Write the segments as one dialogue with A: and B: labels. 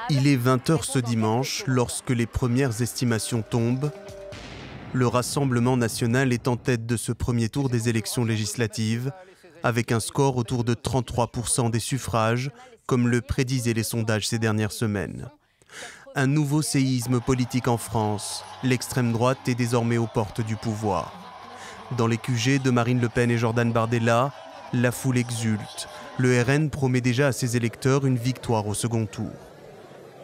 A: Il est 20 h ce dimanche lorsque les premières estimations tombent. Le Rassemblement national est en tête de ce premier tour des élections législatives, avec un score autour de 33% des suffrages, comme le prédisaient les sondages ces dernières semaines. Un nouveau séisme politique en France. L'extrême droite est désormais aux portes du pouvoir. Dans les QG de Marine Le Pen et Jordan Bardella, la foule exulte. Le RN promet déjà à ses électeurs une victoire au second tour.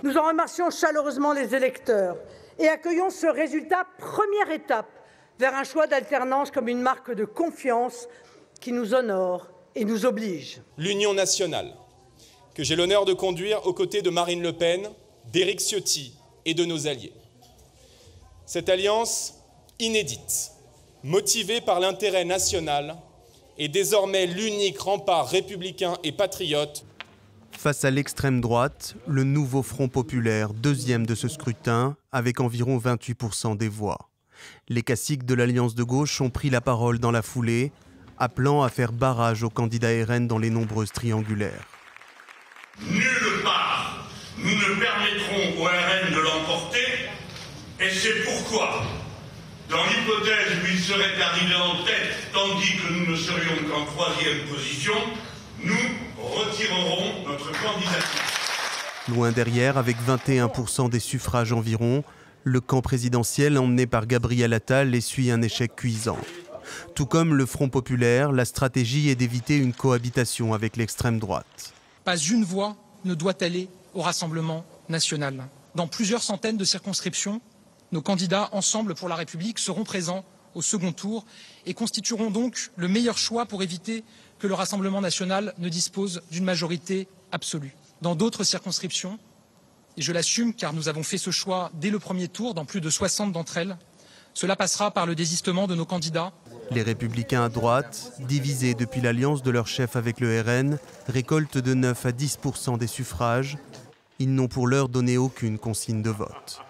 B: Nous en remercions chaleureusement les électeurs et accueillons ce résultat, première étape vers un choix d'alternance comme une marque de confiance qui nous honore et nous oblige.
C: L'Union nationale, que j'ai l'honneur de conduire aux côtés de Marine Le Pen, d'Éric Ciotti et de nos alliés. Cette alliance inédite, motivée par l'intérêt national, est désormais l'unique rempart républicain et patriote.
A: Face à l'extrême droite, le nouveau Front populaire, deuxième de ce scrutin, avec environ 28% des voix. Les caciques de l'Alliance de gauche ont pris la parole dans la foulée, appelant à faire barrage aux candidats RN dans les nombreuses triangulaires.
D: Nulle part, nous ne permettrons au RN de l'emporter, et c'est pourquoi, dans l'hypothèse où il serait arrivé en tête, tandis que nous ne serions qu'en troisième position, nous retirerons notre candidature.
A: Loin derrière, avec 21% des suffrages environ, le camp présidentiel emmené par Gabriel Attal essuie un échec cuisant. Tout comme le Front populaire, la stratégie est d'éviter une cohabitation avec l'extrême droite.
E: Pas une voix ne doit aller au Rassemblement national. Dans plusieurs centaines de circonscriptions, nos candidats Ensemble pour la République seront présents au second tour et constitueront donc le meilleur choix pour éviter que le Rassemblement national ne dispose d'une majorité absolue. Dans d'autres circonscriptions, et je l'assume car nous avons fait ce choix dès le premier tour dans plus de 60 d'entre elles, cela passera par le désistement de nos candidats.
A: Les Républicains à droite, divisés depuis l'alliance de leur chef avec le RN, récoltent de 9 à 10% des suffrages. Ils n'ont pour l'heure donné aucune consigne de vote.